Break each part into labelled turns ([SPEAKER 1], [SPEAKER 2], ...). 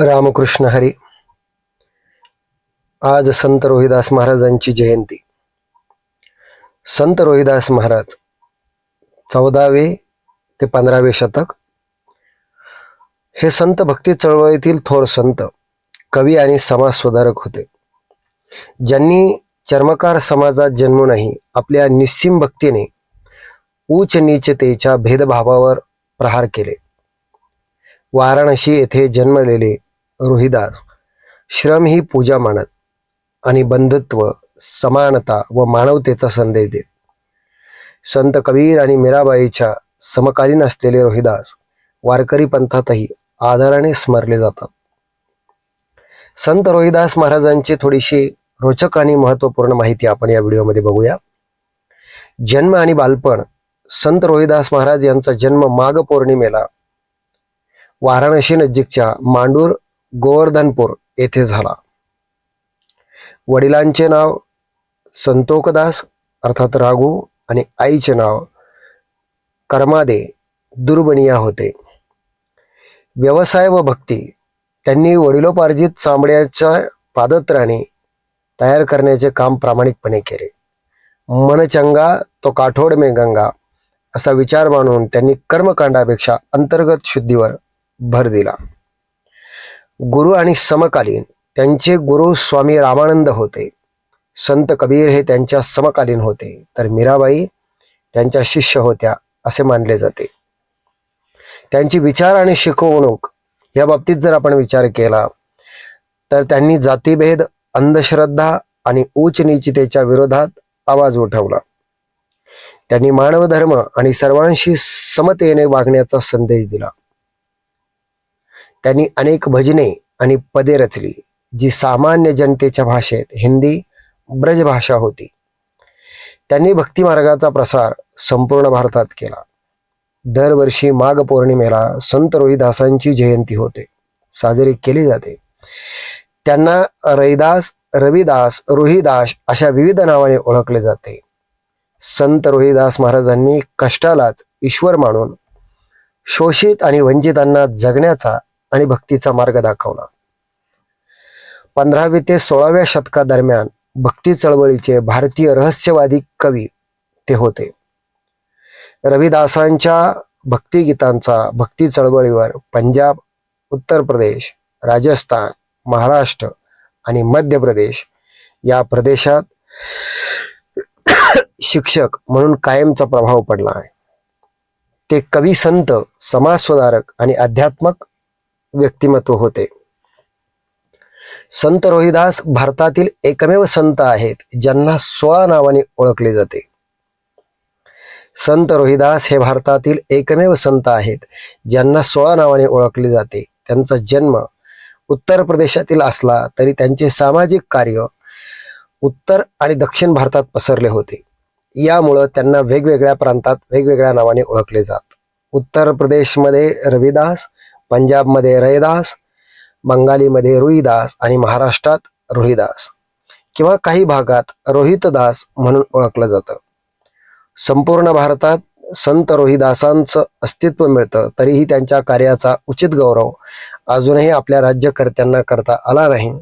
[SPEAKER 1] रामकृष्ण हरी. आज संत रोहिदास महाराजांची जयंती. संत रोहिदास महाराज 14वे ते 15वे शतक हे संत भक्ती चळवळीतील थोर संत, कवी आणि समाज सुधारक होते, ज्यांनी चर्मकार समाजात जन्मूनही आपल्या निस्सीम भक्तीने उच्च नीचतेच्या भेदभावावर प्रहार केले. वाराणसी येथे जन्मलेले रोहिदास श्रम ही पूजा मानत आणि बंधुत्व, समानता व मानवतेचा संदेश देत. संत कबीर आणि मीराबाईच्या समकालीन असलेले रोहिदास वारकरी पंथातही आदराने स्मरले जातात. संत रोहिदास महाराजांची थोडीशी रोचक आणि महत्त्वपूर्ण माहिती आपण या व्हिडिओमध्ये बघूया. जन्म आणि बालपण. संत रोहिदास महाराज यांचा जन्म माघ पौर्णिमेला वाराणसी नजीकच्या मांडूर गोवर्धनपूर येथे झाला. वडिलांचे नाव संतोकदास अर्थात राघू आणि आईचे नाव कर्मादे दुर्बनिया होते. व्यवसाय व भक्ती. त्यांनी वडिलोपार्जित चामड्याच्या पादत्राणे तयार करण्याचे काम प्रामाणिकपणे केले. मन चंगा तो काठोड में गंगा असा विचार मानून त्यांनी कर्मकांडापेक्षा अंतर्गत शुद्धीवर भर दिला. गुरु आणि समकालीन. त्यांचे गुरु स्वामी रामानंद होते. संत कबीर हे त्यांच्या समकालीन होते, तर मीराबाई त्यांच्या शिष्य होत्या असे मानले जाते. त्यांची विचार आणि शिकवणूक या बाबतीत जर आपण विचार केला तर त्यांनी जातीभेद, अंधश्रद्धा आणि उच्च नीचतेच्या विरोधात आवाज उठवला. त्यांनी मानवधर्म आणि सर्वांशी समतेने वागण्याचा संदेश दिला. त्यांनी अनेक भजने आणि पदे रचली, जी सामान्य जनतेच्या भाषेत हिंदी ब्रजभाषा होती. त्यांनी भक्ती मार्गाचा प्रसार संपूर्ण भारतात केला. दरवर्षी माघ पौर्णिमेला संत रोहिदासांची जयंती होते, साजरी केली जाते. त्यांना रैदास, रविदास, रोहिदास अशा विविध नावाने ओळखले जाते. संत रोहिदास महाराजांनी कष्टालाच ईश्वर मानून शोषित आणि वंचितांना जगण्याचा आणि भक्तीचा मार्ग दाखवला. 15वे ते 16व्या शतकादरम्यान भक्ती चळवळीचे भारतीय रहस्यवादी कवी ते होते. रविदासांच्या भक्तिगीतांचा भक्ती चळवळीवर पंजाब, उत्तर प्रदेश, राजस्थान, महाराष्ट्र आणि मध्य प्रदेश या प्रदेशात शिक्षक म्हणून कायमचा प्रभाव पडला आहे. ते कवी, संत, समाजसुधारक आणि आध्यात्मक व्यक्तिमत्व होते. संत रोहिदास भारतातील एकमेव संत आहेत ज्यांना 16 नावाने ओळखले जाते. संत रोहिदास हे भारतातील एकमेव संत आहेत ज्यांना 16 नावाने ओळखले जाते. त्यांचा जन्म उत्तर प्रदेशातील असला तरी त्यांचे सामाजिक कार्य उत्तर आणि दक्षिण भारतात पसरले होते. यामुळं त्यांना वेगवेगळ्या प्रांतात वेगवेगळ्या नावाने ओळखले जात. उत्तर प्रदेशमध्ये रविदास, पंजाबमध्ये रैदास, बंगालीमध्ये रोहिदास आणि महाराष्ट्रात रोहिदास किंवा काही भागात रोहितदास म्हणून ओळखलं जातं. संपूर्ण भारतात संत रोहिदासांचं अस्तित्व मिळतं, तरीही त्यांच्या कार्याचा उचित गौरव अजूनही आपल्या राज्यकर्त्यांना करता आला नाही.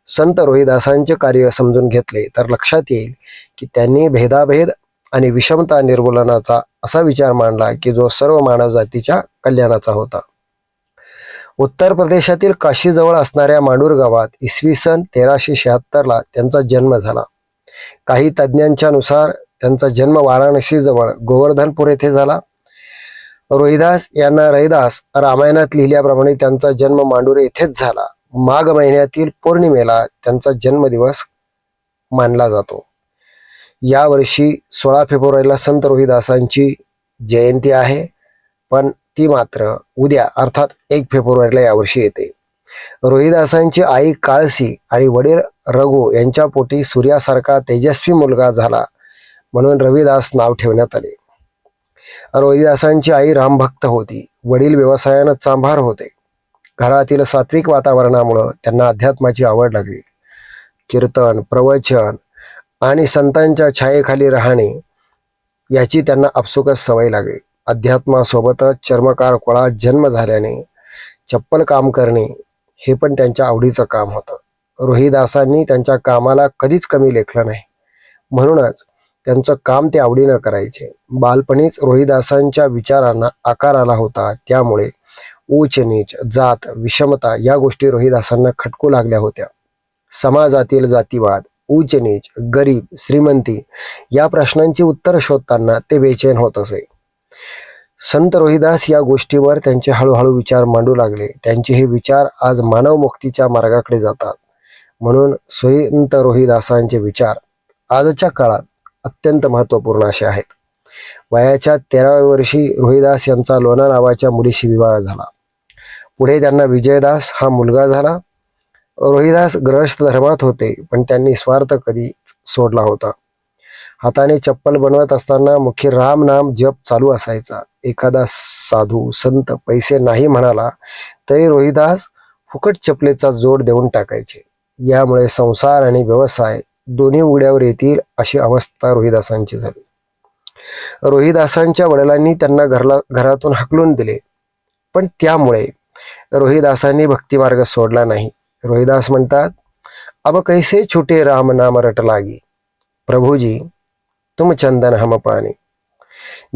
[SPEAKER 1] संत रोहिदासांचे कार्य समजून घेतले तर लक्षात येईल की त्यांनी भेदाभेद आणि विषमता निर्मूलनाचा असा विचार मांडला की जो सर्व मानवजातीच्या कल्याणाचा होता. उत्तर प्रदेशातील काशीजवळ असणाऱ्या मांडूर गावात इसवी सन 1376 त्यांचा जन्म झाला. काही तज्ज्ञांच्या नुसार त्यांचा जन्म वाराणसी जवळ गोवर्धनपूर येथे झाला. रोहिदास यांना रैदास रामायणात लिहिल्याप्रमाणे त्यांचा जन्म मांडूर येथेच झाला. माघ महिन्यातील पौर्णिमेला त्यांचा जन्मदिवस मानला जातो. यावर्षी 16 फेब्रुवारीला संत रोहिदासांची जयंती आहे, पण ती मात्र उद्या अर्थात 1 फेब्रुवारीला यावर्षी येते. रोहिदासांची आई काळसी आणि वडील रघु यांच्या पोटी सूर्यासारखा तेजस्वी मुलगा झाला म्हणून रविदास नाव ठेवण्यात आले. रोहिदासांची आई रामभक्त होती. वडील व्यवसायानं चांभार होते. घरातील सात्विक वातावरणामुळं त्यांना अध्यात्माची आवड लागली. कीर्तन, प्रवचन आणि संतांच्या छायेखाली राहणे याची त्यांना आपसुकच सवय लागली. अध्यात्मासोबतच चर्मकार कुळात जन्म झाल्याने चप्पल काम करणे हे पण त्यांच्या आवडीचं काम होतं. रोहिदासांनी त्यांच्या कामाला कधीच कमी लेखलं नाही, म्हणूनच त्यांचं काम ते आवडीनं करायचे. बालपणीच रोहिदासांच्या विचारांना आकार आला होता, त्यामुळे उच्च नीच, जात, विषमता या गोष्टी रोहिदासांना खटकू लागल्या होत्या. समाजातील जातीवाद, उच्च नीच, गरीब, श्रीमंती या प्रश्नांची उत्तर शोधताना ते बेचैन होत असे. संत रोहिदास या गोष्टीवर त्यांचे हळूहळू विचार मांडू लागले. त्यांचे हे विचार आज मानवमुक्तीच्या मार्गाकडे जातात. म्हणून संत रोहिदासांचे विचार आजच्या काळात अत्यंत महत्त्वपूर्ण असे आहेत. वयाच्या 13व्या वर्षी रोहिदास यांचा लोना नावाच्या मुलीशी विवाह झाला. पुढे त्यांना विजयदास हा मुलगा झाला. रोहिदास गृहस्थ धर्मात होते, पण त्यांनी स्वार्थ कधीच सोडला होता. हाताने चप्पल बनवत असताना मुखी राम नाम जप चालू असायचा. एखादा साधू संत पैसे नाही म्हणाला तरी रोहिदास फुकट चपलेचा जोड देऊन टाकायचे. यामुळे संसार आणि व्यवसाय दोन्ही उघड्यावर येतील अशी अवस्था रोहिदासांची झाली. रोहिदासांच्या वडिलांनी त्यांना घरातून हाकलून दिले, पण त्यामुळे रोहिदासांनी भक्तिमार्ग सोडला नाही. रोहिदास म्हणतात, अब कैसे छुटे राम नाम रट लागी, प्रभुजी तुम चंदन हम पानी,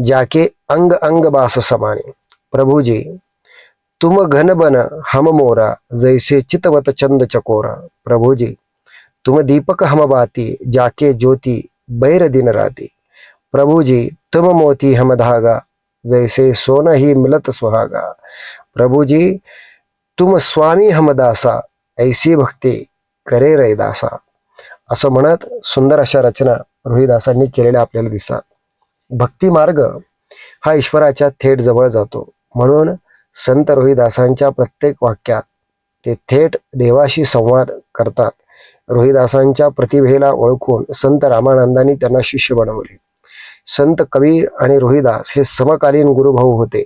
[SPEAKER 1] जाके अंग अंग बास समानी, प्रभुजी तुम घन बन हम मोरा, जैसे चितवत चंद चकोरा, प्रभुजी तुम दीपक हम बाती, जाके ज्योति बैर दिन राती, प्रभुजी तुम मोती हम धागा, जैसे सोन ही मिलत सुहागा, प्रभुजी तुम स्वामी हम दासा, ऐसी भक्ती करे रैदासा. असं म्हणत सुंदर अशा रचना रोहिदासांनी केलेल्या आपल्याला दिसतात. भक्ती मार्ग हा ईश्वराच्या थेट जवळ जातो, म्हणून संत रोहिदासांच्या प्रत्येक वाक्यात ते थेट देवाशी संवाद करतात. रोहिदासांच्या प्रतिभेला ओळखून संत रामानंदांनी त्यांना शिष्य बनवले. संत कबीर आणि रोहिदास हे समकालीन गुरुभाऊ होते.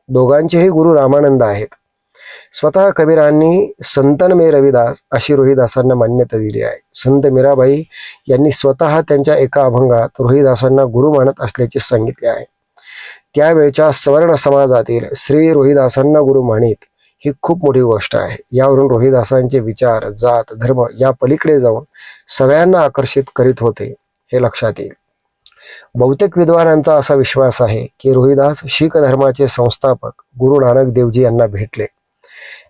[SPEAKER 1] दोघांचेही गुरु रामानंद आहेत. स्वतः कबीरांनी संतन में रविदास अशी रोहिदासांना मान्यता दिली आहे. संत मीराबाई यांनी स्वतः त्यांच्या एका अभंगात रोहिदासांना गुरु मानत असल्याचे सांगितले आहे. त्यावेळच्या सवर्ण समाजातील श्री रोहिदासांना गुरु मानित ही खूप मोठी गोष्ट आहे. यावरून रोहिदासांचे विचार जात धर्म या पलीकडे जाऊन सगळ्यांना आकर्षित करीत होते हे लक्षात येईल. बहुतेक विद्वानांचा असा विश्वास आहे की रोहिदास शीख धर्माचे संस्थापक गुरु नानक देवजी यांना भेटले.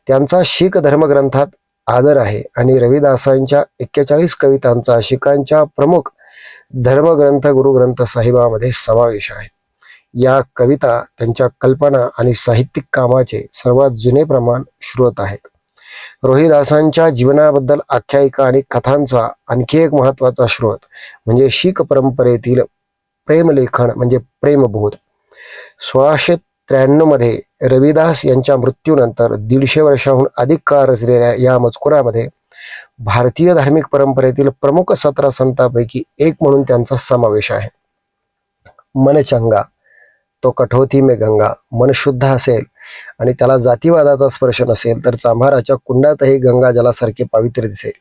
[SPEAKER 1] त्यांचा शीख धर्मग्रंथात आदर आहे आणि रविदासांच्या 41 कवितांचा शीखांच्या प्रमुख धर्मग्रंथ गुरुग्रंथ साहिबामध्ये समावेश आहे. या कविता त्यांच्या कल्पना आणि साहित्यिक कामाचे सर्वात जुने प्रमाण स्रोत आहेत. रोहिदासांच्या जीवनाबद्दल आख्यायिका आणि कथांचा आणखी एक महत्त्वाचा स्रोत म्हणजे शीख परंपरेतील प्रेमलेखन म्हणजे प्रेमबोध. 1693 मध्ये रविदास यांच्या मृत्यूनंतर 150 वर्षाहून अधिक काळ रचलेल्या या मजकुरामध्ये भारतीय धार्मिक परंपरेतील प्रमुख 17 संतांपैकी एक म्हणून त्यांचा समावेश आहे. मन चंगा तो कठोती में गंगा. मन शुद्ध असेल आणि त्याला जातीवादाचा स्पर्श नसेल तर चांभाराच्या कुंडातही गंगा जलासारखे पावित्र्य दिसेल.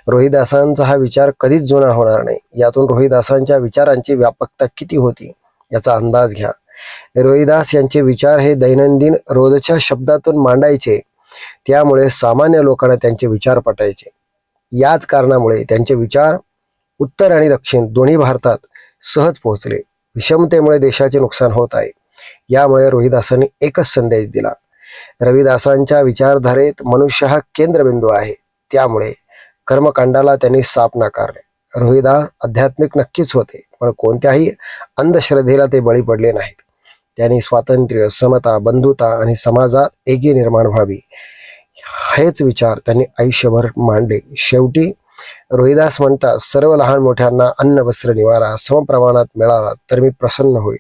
[SPEAKER 1] रोहिदासांचा हा विचार कधीच जुना होणार नाही. यातून रोहिदासांच्या विचारांची व्यापकता किती होती याचा अंदाज घ्या. रोहिदास यांचे विचार हे दैनंदिन रोजच्या शब्दातून मांडायचे, त्यामुळे सामान्य लोकांना त्यांचे विचार पटायचे. याच कारणामुळे त्यांचे विचार उत्तर आणि दक्षिण दोन्ही भारतात सहज पोहोचले. विषमतेमुळे देशाचे नुकसान होत आहे. यामुळे रोहिदासांनी एकच संदेश दिला. रविदासांच्या विचारधारेत मनुष्य हा केंद्रबिंदू आहे, त्यामुळे कर्मकांडाला त्यांनी साप नाकारले. रोहिदास आध्यात्मिक नक्कीच होते, पण कोणत्याही अंधश्रद्धेला ते बळी पडले नाहीत. त्यांनी स्वातंत्र्य, समता, बंधुता आणि समाजात एकी निर्माण व्हावी हेच विचार त्यांनी आयुष्यभर मांडले. शेवटी रोहिदास म्हणतात, सर्व लहान मोठ्यांना अन्न वस्त्र निवारा समप्रमाणात मिळाला तर मी प्रसन्न होईल.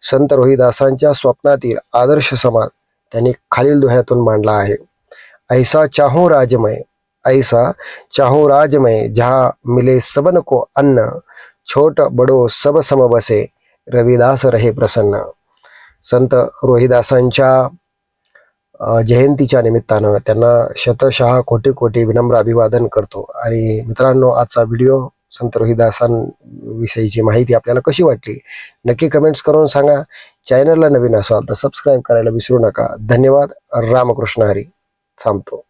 [SPEAKER 1] संत रोहिदासांच्या स्वप्नातील आदर्श समाज त्यांनी खालील दोह्यातून मांडला आहे. ऐसा चाहूं राजमय, ऐसा चाहूं राजमय, जहाँ मिले सबन को अन्न, छोट बडो सब सम बसे, रविदास रहे प्रसन्न. संत रोहिदासांच्या जयंतीच्या निमित्तानं त्यांना शतशः कोटी कोटी विनम्र अभिवादन करतो. आणि मित्रांनो, आजचा व्हिडिओ संत रोहिदासांविषयीची माहिती आपल्याला कशी वाटली नक्की कमेंट्स करून सांगा. चॅनलला नवीन असाल तर सबस्क्राईब करायला विसरू नका. धन्यवाद. रामकृष्ण हरी. थांबतो.